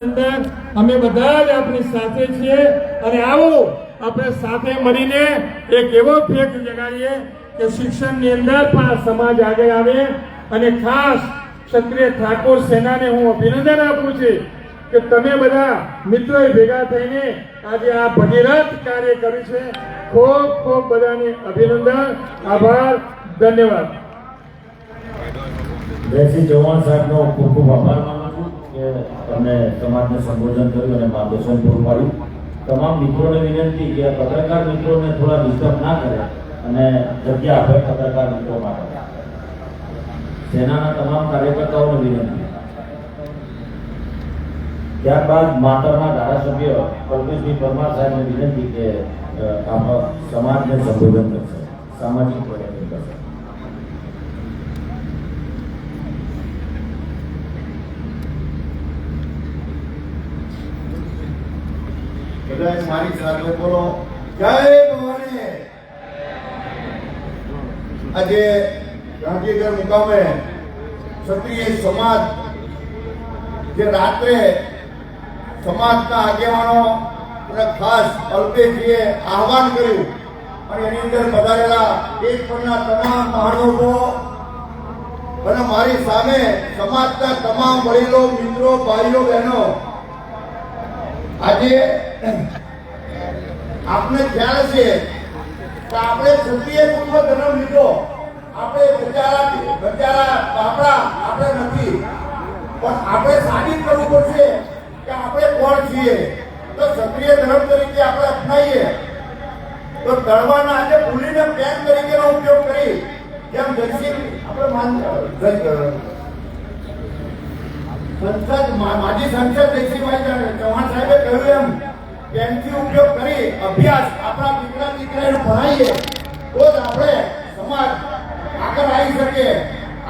અંદર અમે બધા જ આપની સાથે છીએ અને આવો આપણે સાથે મળીને એક એવો ફેક જગાડીએ કે શિક્ષણની અંદર પણ આ સમાજ આગળ આવે અને ખાસ ક્ષત્રિય ઠાકોર સેનાને હું અભિનંદન આપું છું કે તમે બધા મિત્રોએ ભેગા થઈને આજે આ ભગીરથ કાર્ય કર્યું છે. ખૂબ ખૂબ બધાને અભિનંદન, આભાર, ધન્યવાદ. જયસિંહ ચૌહાણ સાહેબનો ખૂબ ખૂબ આભાર માનું છું કે તમને સમાજને સંબોધન કર્યું અને માર્ગદર્શન પૂરું પાડ્યું. તમામ મિત્રોને વિનંતી કે પત્રકાર મિત્રોને થોડા ડિસ્ટર્બ ના કરે અને જગ્યા આપે પત્રકાર મિત્રો માટે. સેનાના તમામ કાર્યકર્તાઓને વિનંતી. ત્યારબાદ માતરના ધારાસભ્ય કલ્પેશભાઈ પરમાર સાહેબને વિનંતી કે સમાજને સંબોધન કરશે, સામાજિક પ્રવૃત્તિ કરશે. બધા મારી સાથે બોલો, જય ભવાની. આજે ગાંધીનગર મુકામે ક્ષત્રિય સમાજ જે રાત્રે સમાજના આગેવાનો અને ખાસ અલ્પેશજીએ આહવાન કર્યું અને એની અંદર પધારેલા દેશભરના તમામ મહાનુભાવો અને મારી સામે સમાજના તમામ વડીલો, મિત્રો, ભાઈઓ, બહેનો, આજે આપને ખ્યાલ છે કે આપણે ક્ષત્રિય કુટુંબ જન્મ લીધો. આપણે બચારા બાપડા આપણે નથી, પણ આપણે સાબિત કરવું પડશે કે આપણે કોણ છીએ. તો ક્ષત્રિય ધર્મ તરીકે આપણે અપનાવીએ તો તળવાના આજે ભૂલીને પેન તરીકેનો ઉપયોગ કરી જેમ જયસિંહ આપણે માજી સંસદ જયસિંહભાઈ ચૌહાણ સાહેબે કહ્યું એમ પેનથી ઉપયોગ કરી અભ્યાસ આપણા દીકરા દીકરાને ભણાવીએ તો જ આપણે સમાજ આગળ આવી શકે.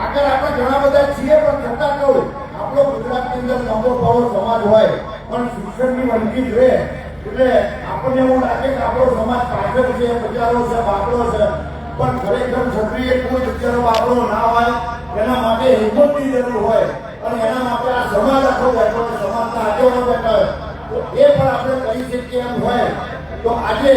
આગળ આપણે ઘણા બધા છીએ પણ છતાં કહું આપણો ગુજરાતની અંદર લાંબો પાળો સમાજ હોય પણ શિક્ષણની વંચિત રહે એટલે આપણને એવું લાગે કે આપણો સમાજ પાછળ છે, બચારો છે, બાપડો છે, પણ ખરેખર ક્ષત્રિય કોઈ બચારો બાપડો ના હોય. એના માટે હિંમતની જરૂર હોય અને એના માટે આ સમાજ આખો બેઠો હોય, સમાજના આગેવાનો બેઠા હોય તો એ પણ આપણે કરી શકીએ એમ હોય. તો આજે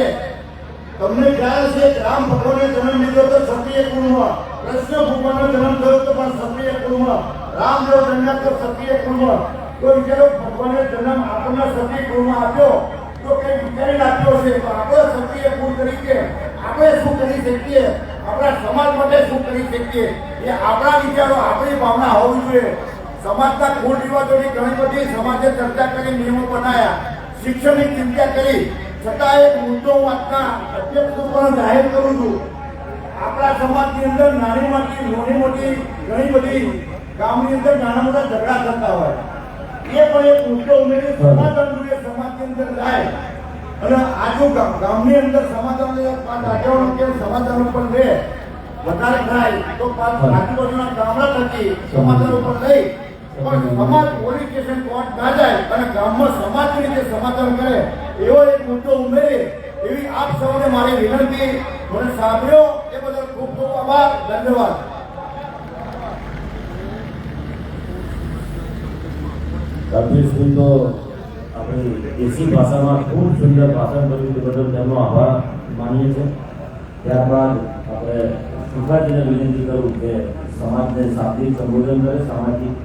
તમને ખ્યાલ છે રામ ભગવાને જન્મ લીધો તો ક્ષત્રિય કુળમાં, કૃષ્ણ ભગવાનનો જન્મ થયો તો પણ ક્ષત્રિય કુળમાં, રામદેવ જન્મ્યા તો ક્ષત્રિય કુળમાં. તો વિચારો ભગવાને જન્મ આપણને ક્ષત્રિય કુળમાં આપ્યો તો કઈ વિચારીને આપ્યો છે. તો આપણે ક્ષત્રિય કુળ તરીકે આપણે શું કરી શકીએ, આપણા સમાજ માટે શું કરી શકીએ, એ આપણા વિચારો, આપણી ભાવના હોવી જોઈએ. સમાજના કુળ રિવાજોની ઘણી બધી સમાજે ચર્ચા કરી, નિયમો બનાવ્યા, શિક્ષણની ચિંતા કરી, છતાં એક મુદ્દો હું આજના અધ્યક્ષ પણ જાહેર કરું છું. આપણા સમાજની અંદર નાની મોટી ઘણી બધી ગામની અંદર નાના મોટા ઝઘડા થતા હોય, એ પણ એક મુદ્દો ઉમેરી સમાધાન જોઈએ સમાજની અંદર જાય અને આજુ ગામની અંદર સમાધાન આગેવાનો કે સમાધાન ઉપર રહે વધારે થાય તો આજુબાજુના ગામડા થકી સમાધાન ઉપર લઈ પણ સમાજ પોલીસ સ્ટેશન કોર્ટ ના જાય અને ગામમાં સમાજની રીતે સમાધાન કરે એવો એક મુદ્દો ઉમેરે એવી આપ સૌને મારી વિનંતી. મને સાંભળ્યો એ બદલ ખૂબ ખૂબ આભાર, ધન્યવાદ. કલ્પેશભાઈ તો આપણી દેશી ભાષામાં ખૂબ સુંદર ભાષણ કર્યું તે બદલ તેમનો આભાર માનીએ છીએ. ત્યારબાદ આપણે સુખાજીને વિનંતી કરું કે સમાજને શાબ્દિક સંબોધન કરે, સામાજિક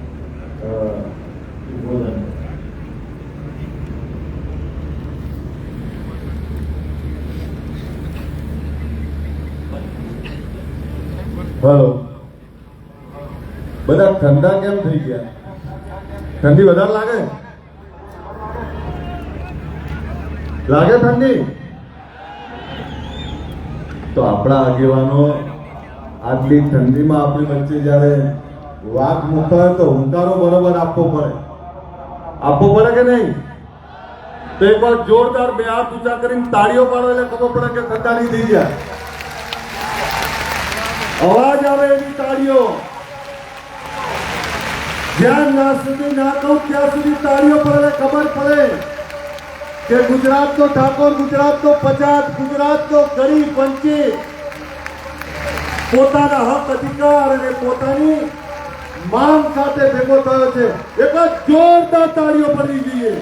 ઉદ્બોધન. હલો, બધા ઠંડા કેમ થઈ ગયા? ઠંડી વધારે લાગે ઠંડી? તો આપણા આગેવાનો આટલી ઠંડીમાં આપણી વચ્ચે જયારે વાઘ મુકાય તો હુંકારો બરોબર આપવો પડે કે નહીં? તો એક વાર જોરદાર બે હાથ ઊંચા કરીને તાળીઓ પાડો એટલે ખબર પડે કે ઠંડાની થઈ જાય. અવાજ આવે એવી તાળીઓ. જ્યાં ના સુધી ના કહું ત્યાં સુધી તાળીઓ પડે, ખબર પડે કે ગુજરાતનો ઠાકોર, ગુજરાતનો પછાત, ગુજરાતનો ગરીબ વંચિત પોતાના હક અધિકાર અને પોતાની માંગ સાથે ભેગો થયો છે. એક જ જોરદાર તાળીઓ પડવી જોઈએ.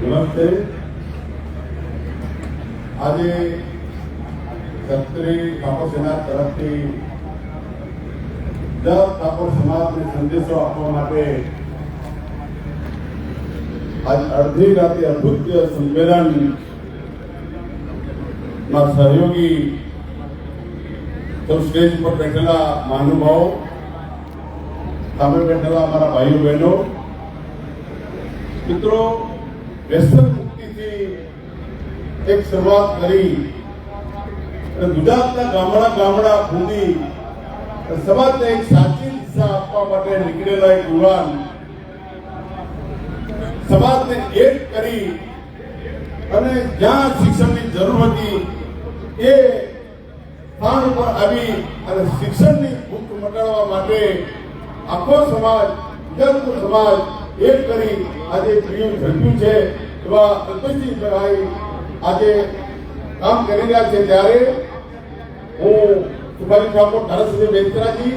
નમસ્તે. આજે ક્ષત્રિય ઠાકોર સેના તરફથી દર ઠાકોર સમાજને સંદેશો આપવા માટે આજ અડધી રાતે અદ્ભુત સંમેલન માં સહયોગી સ્ટેજ પર બેઠેલા મહાનુભાવો, સામે બેઠેલા અમારા ભાઈઓ બહેનો, મિત્રો, વ્યસન મુક્તિથી એક શરૂઆત કરી અને ગુજરાતના ગામડા ફૂંદી સમાજને એક સાચી દિશા આપવા માટે નીકળેલા એક યુવાન સમાજને એક કરી અને જ્યાં શિક્ષણની જરૂર હતી એ સ્થાન ઉપર આવી અને શિક્ષણની ભૂખ મટાડવા માટે આખો સમાજ, ગુજરાતનો સમાજ એક કરી આજે પ્રિયમ ઝડપ્યું છે. એવા અલ્પેશજીભાઈ આજે કામ કરી રહ્યા છે. ત્યારે હું સુભાષ ઠાકોર, ધારાસભ્ય બેચરાજી,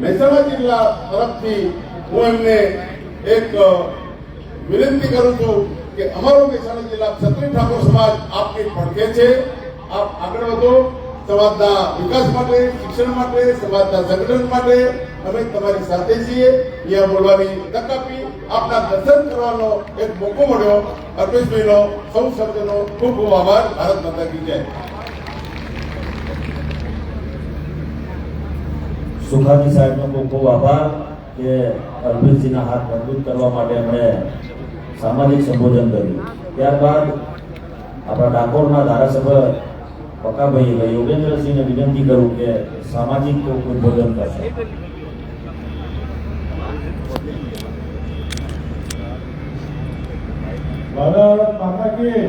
મહેસાણા જિલ્લા તરફથી હું એમને એક વિનંતી કરું છું કે અમારો મહેસાણા જિલ્લા ક્ષત્રિય ઠાકોર સમાજ આપની પડખે છે. આપ આગળ વધો. સમાજના વિકાસ માટે, શિક્ષણ માટે, સમાજના સંગઠન માટે અમે તમારી સાથે છીએ. અહીંયા બોલવાની તક આપી, આપના દર્શન કરવાનો એક મોકો મળ્યો. અલ્પેશભાઈનો સૌ શબ્દનો ખૂબ ખૂબ આભાર. ભારત માતા કી જય. સુખાજી સાહેબનો ખૂબ ખૂબ આભાર કે અલ્પેશજીના હાથ મજબૂત કરવા માટે એમણે સામાજિક સંબોધન કર્યું. ત્યારબાદ આપણા ડાકોરના ધારાસભ્ય પકાભાઈ યોગેન્દ્રસિંહને વિનંતી કરું કે સામાજિક ઉદ્બોધન કરશે. ભારત માતા કી.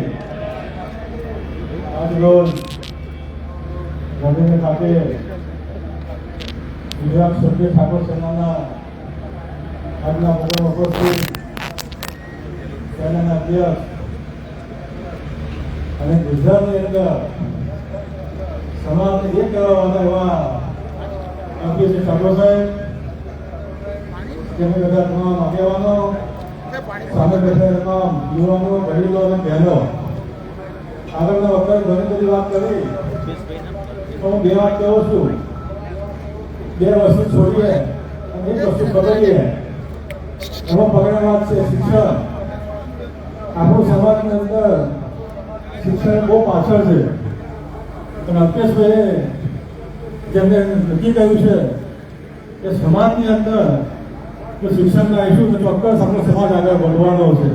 આજ રોજ ગાંધીનગર ખાતે ગુજરાત ક્ષત્રિય ઠાકોર સેનાના આજના પ્રોગ્રામ ઉપસ્થિત સેનાના અધ્યક્ષ અને ગુજરાતની અંદર સમાજને એક કરવાના એવા અલ્પેશ ઠાકોર સાહેબ, તેમની બધા તમામ આગેવાનો, સામે બેઠેલા તમામ યુવાનો, વડીલો અને બહેનો, આગળના વખતે ઘણી બધી વાત કરી તો હું બે વાત કહું છું. બે વસ્તુ છોડીએ અને એક વસ્તુ પકડીએ. એમાં પકડે વાત છે શિક્ષણ. આપણું સમાજની અંદર શિક્ષણ બહુ પાછળ છે. અને અલ્પેશભાઈએ જેમને નક્કી કર્યું છે કે સમાજની અંદર જો શિક્ષણના આવીશું તો ચોક્કસ આપણો સમાજ આગળ વધવાનો છે.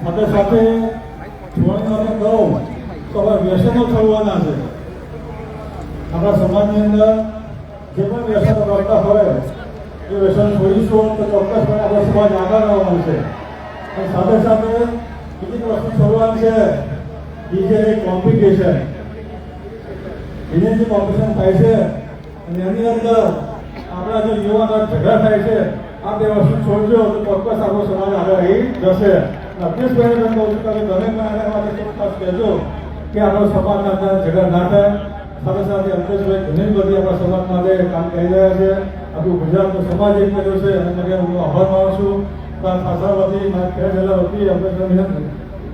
સાથે સાથે છોડને કહું તો હવે વ્યસનો છોડવાના છે. આપણા સમાજની અંદર જે પણ વ્યસનો કરતા હોય એ વ્યસન છોડીશું તો ચોક્કસપણે આપણો સમાજ આગળ આવવાનો છે. અને સાથે સાથે બીજી વસ્તુ છોડવાની છે, એ છે કોમ્પિટિશન. જે કોમ્પિટિશન થાય છે અને એની અંદર આપણા જે યુવાનો ઝઘડા થાય છે, આ બે વસ્તુ છોડજો તો ચોક્કસ આપણો સમાજ આગળ આવી જશે. અલ્પેશભાઈને પણ કહું છું કે તમે પણ એના માટે ચોક્કસ કહેજો કે આપણો સમાજના અંદર ઝઘડા ના થાય. સાથે સાથે અલ્પેશભાઈ ઘણી બધી આપણા સમાજ માટે કામ કરી રહ્યા છે. આપણું ગુજરાતનો સમાજ એક કર્યો છે એના માટે હું આભાર માનું છું. ખાસા વતી મારા ખેડેલા વતી અલ્પેશભાઈ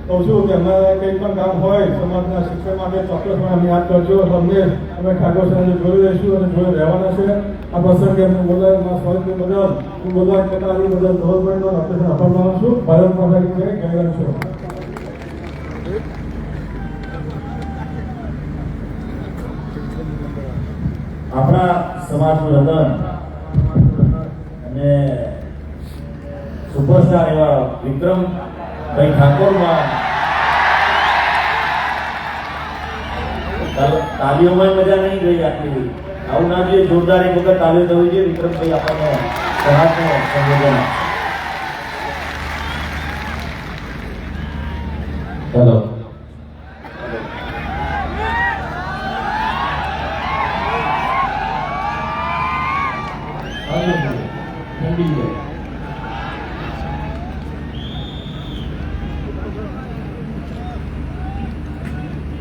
કહું છું કે અમારે કંઈ પણ કામ હોય સમાજના શિક્ષણ માટે ચોક્કસ અમે યાદ કરજો. અમને અમે ઠાકોર સાથે જોઈ રહીશું અને જોઈ રહેવાના છે. આ પ્રસંગે અમને બોલાવવા સ્વાગત બદલ હું બોલવા કરતા બદલ ગવર્મેન્ટનો અલ્પેશને આભાર માનું છું. ભારત માતા કી જય. જય ગણેશ. આપણા સમાજનું રતન અને સુપરસ્ટાર એવા વિક્રમભાઈ ઠાકોરમાં તાલીઓમાં મજા નહીં ગઈ આટલી. આવું ના જોઈએ, જોરદાર એક વખત તાલીઓ થવી જોઈએ. વિક્રમભાઈ આપણને સહાયનો સંબોધન. હેલો.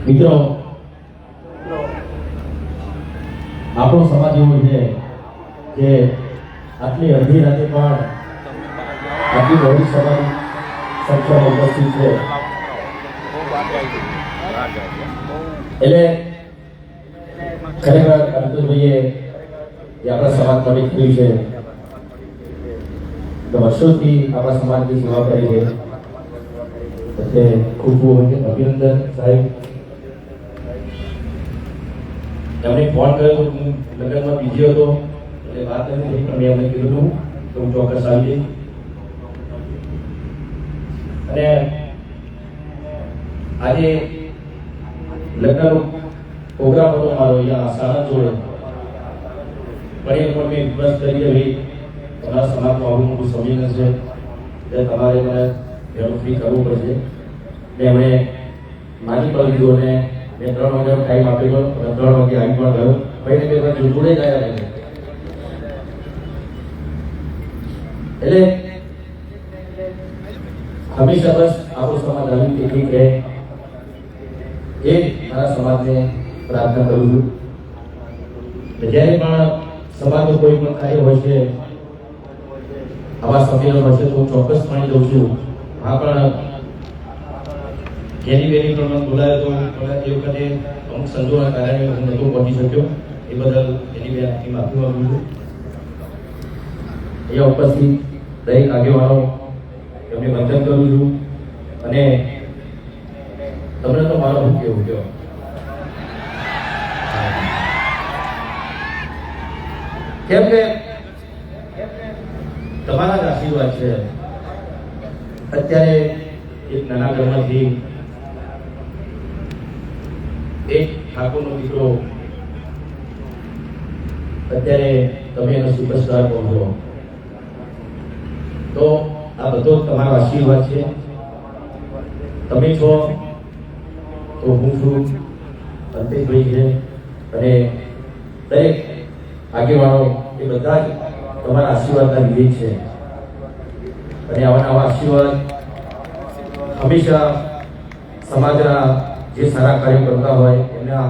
મિત્રો, આપણો સમાજ એવો છે કે આટલી અડધી રાતે પણ આટલી બધી સમાજ સંખ્યામાં ઉપસ્થિત છે. એટલે ખરેખર અંકુશભાઈએ જે આપણા સમાજ માટે કર્યું છે, તો વર્ષોથી આપણા સમાજની સેવા કરી છે. એટલે ખૂબ ખૂબ અભિનંદન સાહેબ. એમણે ફોન કર્યો તો હું લગ્નમાં બીજી હતો એટલે વાત નથી થઈ, પણ મેં એમને કીધું હતું તો હું ચોક્કસ આવી જઈશ. અને આજે લગ્નનો પ્રોગ્રામ હતો મારો અહીંયા સાણંદ જોડે, પણ એ પણ મેં રિક્વેસ્ટ કરી હતી તમારા સમાજનું આવું મોટું સંમેલન છે એટલે તમારે મને એનું ફી કરવું પડશે. મેં એમણે માની પણ લીધું અને મેં 3 વાગ્યાનો ટાઈમ આપેલો અને 3 વાગે આવી પણ ગયો. ભાઈને બે જોડે જ આવ્યા નહીં. એટલે હંમેશા બસ આપણો સમાજ આવી ઠીક રહે એ મારા સમાજને પ્રાર્થના કરું છું. જ્યારે પણ સમાજનું કોઈ પણ કાર્ય હોય છે, આવા સંમેલન હશે તો હું ચોક્કસપણે જઉં છું. આ પણ જેની બેની પણ મને બોલાયો તો એ વખતે અમુક સંજોગોના કારણે હું નહોતો પહોંચી શક્યો. એ બદલ એની બેનથી માફી માંગુ છું. અહીંયા ઉપસ્થિત દરેક આગેવાનો એમને વંદન કરું છું. અને તમને તો મારો શું કહેવું કહો. કેમ કે તમારા જ આશીર્વાદ છે. અત્યારે એક નાના ઘરમાંથી એક ઠાકોરનો દીકરો અત્યારે તમે એનો સુપરસ્ટાર કહો છો, તો આ બધો તમારો આશીર્વાદ છે. તમે છો તો હું છું, અંતેશભાઈ છે અને દરેક આગેવાનો એ બધા જ તમારા આશીર્વાદના લીધે છે. અને આવા આશીર્વાદ હંમેશા સમાજના જે સારા કાર્યો કરતા હોય એમના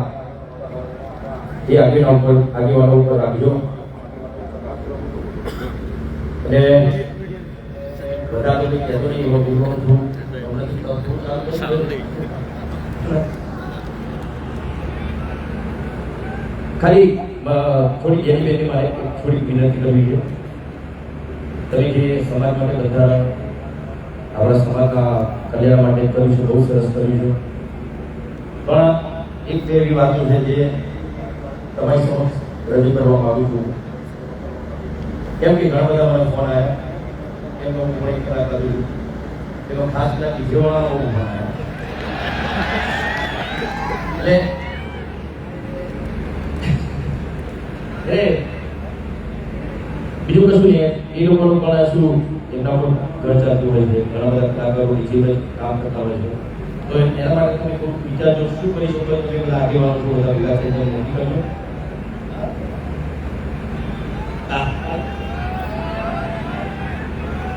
એ આગેવાનો ઉપર રાખજો. અને બધા તો કહેતો નહીં એવો બોલવાનું છું. ખાલી થોડી જેની બેની મારે થોડી વિનંતી કરવી છે. તમે જે સમાજ માટે બધા આપણા સમાજના કલ્યાણ માટે કર્યું છે, બહુ સરસ કર્યું છે. પણ એક બે એવી વાતો છે જે તમારી સમક્ષ રજૂ કરવા માંગુ છું. કેમ કે ઘણા બધા મને ફોન આવ્યા, કેમ કે હું એક કલાક કર્યું એમાં ખાસ કરીને વિજયવાળાનો ફોન આવ્યા. એટલે બીજું કશું નહીં, એ લોકોનું પણ શું એમના ઉપર ઘર ચાલતું હોય છે. ઘણા બધા કલાકારો જે કામ કરતા હોય છે, તો એના માટે તમે થોડું વિચારજો શું કરી શકો. તમે બધા આગેવાનો છો, બધા ભેગા થઈ જાય નક્કી કરજો.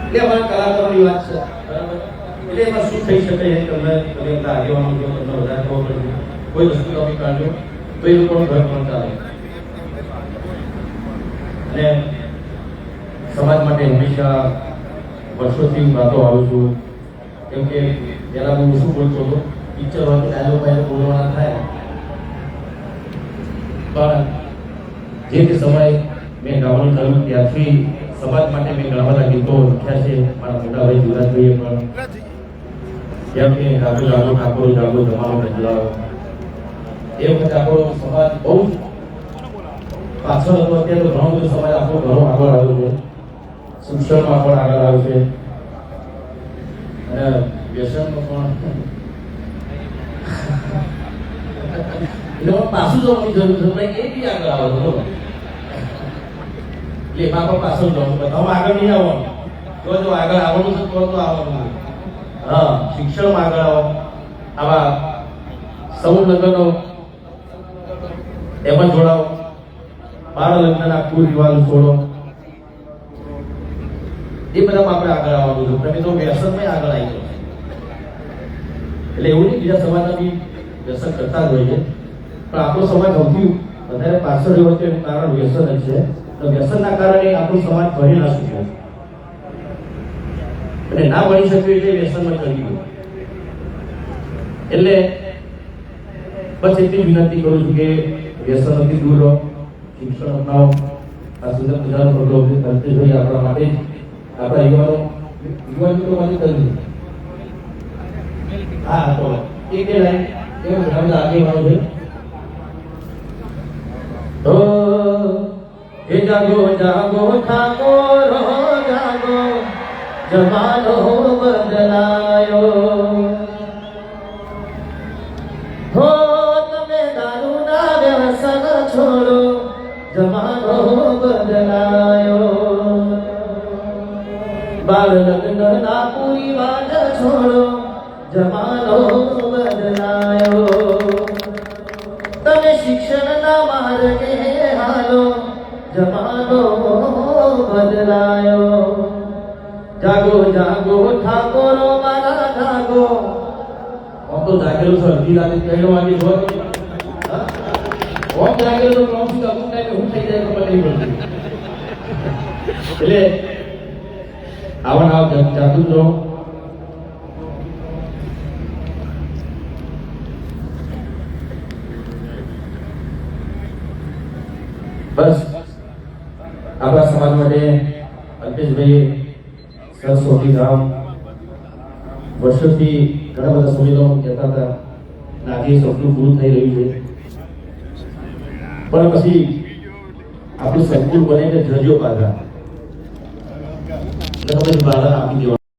એટલે અમારા કલાકારોની વાત છે, બરાબર. એટલે એમાં શું થઈ શકે એ તમે બધા આગેવાનો છો, તમને વધારે ખબર પડશે. કોઈ વસ્તુ તમે કાઢજો તો એ લોકોનું ઘર પણ ચાલે. અને સમાજ માટે હંમેશા વર્ષોથી વાતો આવું છું. કેમ કે પહેલા હું શું બોલતો હતો, પિક્ચર હોય તો ડાયલોગ બોલવાના થાય, પણ જે તે સમય મેં ગાવાનું કર્યું ત્યારથી સમાજ માટે મેં ઘણા બધા ગીતો લખ્યા છે. મારા મોટા ભાઈ યુવરાજભાઈએ પણ, જેમ કે જાગો જાગો ઠાકોર જાગો જમાનો બદલાવો, એ વખતે આપણો સમાજ બહુ પાછળ હતો. અત્યારે તો ઘણો બધો સમાજ આપણો ઘણો આગળ આવ્યો છે, શિક્ષણમાં પણ આગળ આવ્યો છે અને વ્યસનમાં પણ. એટલે પાછું જવાની જરૂર છે, એ બી આગળ આવે છે. એટલે એમાં પણ પાછળ જવાનું, બધા આગળ નહીં આવવાનું. તો જો આગળ આવવાનું છે તો આવવાનું. હા, શિક્ષણમાં આગળ આવો. આવા સમૂહ લગ્નનો એમાં જોડાઓ. બાળ લગ્નના કુરિવાજો છોડો. એ બધામાં આપણે આગળ આવવાનું છે. તમે તો વ્યસનમાં આગળ આવી ગયો. એટલે એવું નહીં બીજા સમાજના બી વ્યસન કરતા જ હોય છે, પણ આપણો સમાજ સૌથી વધારે પાછળ રહ્યો છે એનું કારણ વ્યસન જ છે. તો વ્યસનના કારણે આપણો સમાજ ભણી ના શક્યો અને ના ભણી શક્યો એટલે વ્યસનમાં ચડી ગયો. એટલે બસ એટલી વિનંતી કરું છું કે વ્યસનથી દૂર રહો, શિક્ષણ અપનાવો. આ સુંદર મજાનો પ્રોગ્રામ કરતે જોઈએ આપણા માટે જ, આપણા યુવાનો મિત્રો માટે કરજો. હા તો એક લાઈન એવું ઘણા બધા આગેવાનો છે. ઓ એ જાગો જાગો ઠાકોર જાગો, જમાનો બદલાયો. હો તમે દારૂના વ્યસન છોડો, જમાનો બદલાયો. બાળ લગ્નના પૂરી વાત છોડો, જમાનો બદલાયો. તમે શિક્ષણના માર્ગે હાલો, જમાનો બદલાયો. જાગો જાગો ઠાકોરો મારા જાગો. હું તો જાગેલો છું અડધી રાતે 3 વાગે જોવા હું જાગેલો તો કહું છું અમુક ટાઈમે હું થઈ જાય ખબર નહીં પડતી. એટલે આવા જાગૃત રહો. બસ આપણા સમાજ માટે અલ્પેશભાઈ સરસ્વતી ધામ વર્ષોથી ઘણા બધા સંમેલનો કહેતા હતા અને આજે સપનું પૂરું થઈ રહ્યું છે. પણ પછી આપણું સંકુલ બને એટલે જજો બાધા એટલે પછી બાધા આપી દેવા.